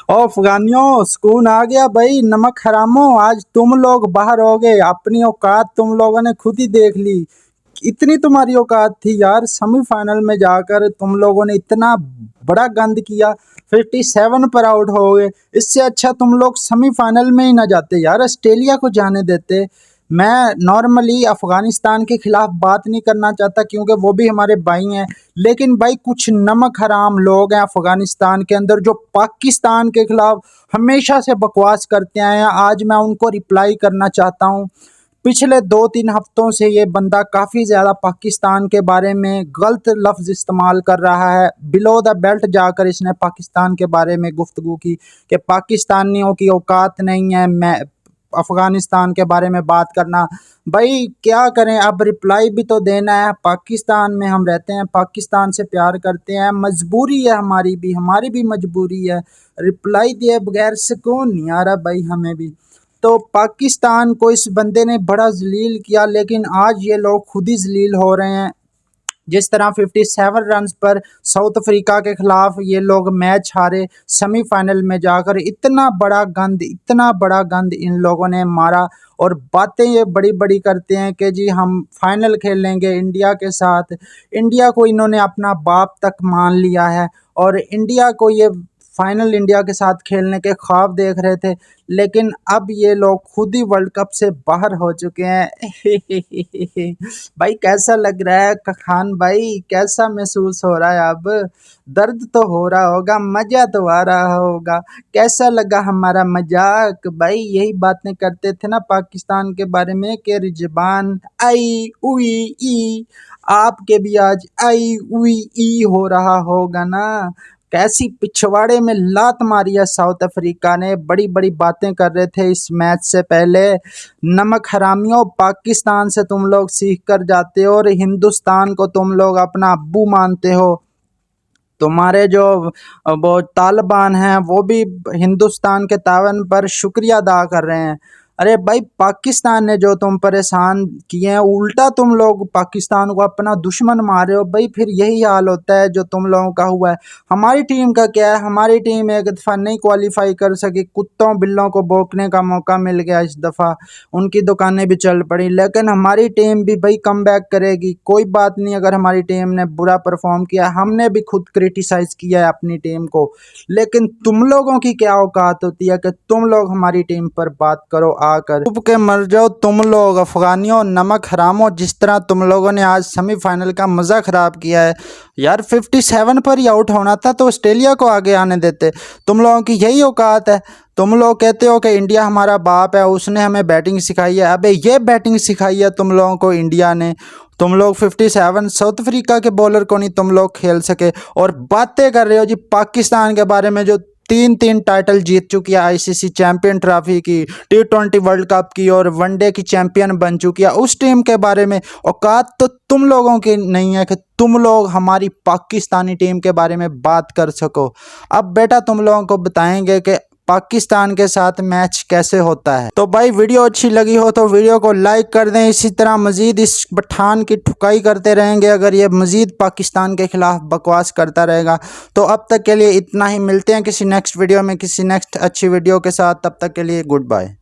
ओ अफगानियों, सुकून आ गया भाई। नमक हरामो, आज तुम लोग बाहर हो गए। अपनी औकात तुम लोगों ने खुद ही देख ली। इतनी तुम्हारी औकात थी यार, सेमीफाइनल में जाकर तुम लोगों ने इतना बड़ा गंद किया। 57 पर आउट हो गए। इससे अच्छा तुम लोग सेमीफाइनल में ही ना जाते यार, ऑस्ट्रेलिया को जाने देते। मैं नॉर्मली अफगानिस्तान के खिलाफ बात नहीं करना चाहता क्योंकि वो भी हमारे भाई हैं, लेकिन भाई कुछ नमक हराम लोग हैं अफगानिस्तान के अंदर जो पाकिस्तान के खिलाफ हमेशा से बकवास करते आए हैं। आज मैं उनको रिप्लाई करना चाहता हूँ। पिछले 2-3 हफ्तों से ये बंदा काफ़ी ज़्यादा पाकिस्तान के बारे में गलत लफ्ज़ इस्तेमाल कर रहा है। बिलो द बेल्ट जाकर इसने पाकिस्तान के बारे में गुफ्तगू की कि पाकिस्तानियों की औकात नहीं है मैं अफ़गानिस्तान के बारे में बात करना। भाई क्या करें, अब रिप्लाई भी तो देना है। पाकिस्तान में हम रहते हैं, पाकिस्तान से प्यार करते हैं, मजबूरी है हमारी भी मजबूरी है। रिप्लाई दिए बगैर सुकून नहीं आ रहा भाई हमें भी। तो पाकिस्तान को इस बंदे ने बड़ा जलील किया, लेकिन आज ये लोग खुद ही जलील हो रहे हैं। जिस तरह 57 रन्स पर साउथ अफ्रीका के खिलाफ ये लोग मैच हारे, सेमीफाइनल में जाकर इतना बड़ा गंद इन लोगों ने मारा। और बातें ये बड़ी बड़ी करते हैं कि जी हम फाइनल खेलेंगे इंडिया के साथ। इंडिया को इन्होंने अपना बाप तक मान लिया है और इंडिया को ये फाइनल इंडिया के साथ खेलने के ख्वाब देख रहे थे, लेकिन अब ये लोग खुद ही वर्ल्ड कप से बाहर हो चुके हैं। भाई कैसा लग रहा है खान भाई, कैसा महसूस हो रहा है अब? दर्द तो हो रहा होगा, मजा तो आ रहा होगा। कैसा लगा हमारा मजाक भाई? यही बातें करते थे ना पाकिस्तान के बारे में कि रिजबान आई उई ई, आपके भी आज आई उई ई हो रहा होगा ना। कैसी पिछवाड़े में लात मारी है साउथ अफ्रीका ने। बड़ी बड़ी बातें कर रहे थे इस मैच से पहले। नमक हरामियों, पाकिस्तान से तुम लोग सीख कर जाते हो और हिंदुस्तान को तुम लोग अपना अब्बू मानते हो। तुम्हारे जो वो तालिबान हैं वो भी हिंदुस्तान के तावन पर शुक्रिया अदा कर रहे हैं। अरे भाई, पाकिस्तान ने जो तुम परेशान किए हैं, उल्टा तुम लोग पाकिस्तान को अपना दुश्मन मान रहे हो भाई। फिर यही हाल होता है जो तुम लोगों का हुआ है। हमारी टीम का क्या है? हमारी टीम एक दफ़ा नहीं क्वालिफाई कर सकी, कुत्तों बिल्लों को भौंकने का मौका मिल गया इस दफ़ा, उनकी दुकानें भी चल पड़ी। लेकिन हमारी टीम भी भाई कम बैक करेगी। कोई बात नहीं, अगर हमारी टीम ने बुरा परफॉर्म किया, हमने भी खुद क्रिटिसाइज किया है अपनी टीम को, लेकिन तुम लोगों की क्या औकात होती है कि तुम लोग हमारी टीम पर बात करो आकर? डूब के मर जाओ तुम लोग अफगानियों, नमक हरामो। जिस तरह तुम लोगों ने आज सेमीफाइनल का मज़ा ख़राब किया है यार, 57 पर ही आउट होना था तो ऑस्ट्रेलिया को आगे आने देते। तुम लोगों की यही औकात है। तुम लोग कहते हो कि इंडिया हमारा बाप है, उसने हमें बैटिंग सिखाई है। अबे ये बैटिंग सिखाई है तुम लोगों को इंडिया ने। तुम लोग 57 साउथ अफ्रीका के बॉलर को नहीं तुम लोग खेल सके, और बातें कर रहे हो जी पाकिस्तान के बारे में जो 3-3 टाइटल जीत चुकी है, आईसीसी चैंपियन ट्रॉफी की, T20 वर्ल्ड कप की और वनडे की चैंपियन बन चुकी है। उस टीम के बारे में औकात तो तुम लोगों की नहीं है कि तुम लोग हमारी पाकिस्तानी टीम के बारे में बात कर सको। अब बेटा तुम लोगों को बताएंगे कि पाकिस्तान के साथ मैच कैसे होता है। तो भाई वीडियो अच्छी लगी हो तो वीडियो को लाइक कर दें। इसी तरह मज़ीद इस पठान की ठुकाई करते रहेंगे अगर ये मज़ीद पाकिस्तान के खिलाफ बकवास करता रहेगा। तो अब तक के लिए इतना ही, मिलते हैं किसी नेक्स्ट वीडियो में किसी नेक्स्ट अच्छी वीडियो के साथ। तब तक के लिए गुड बाय।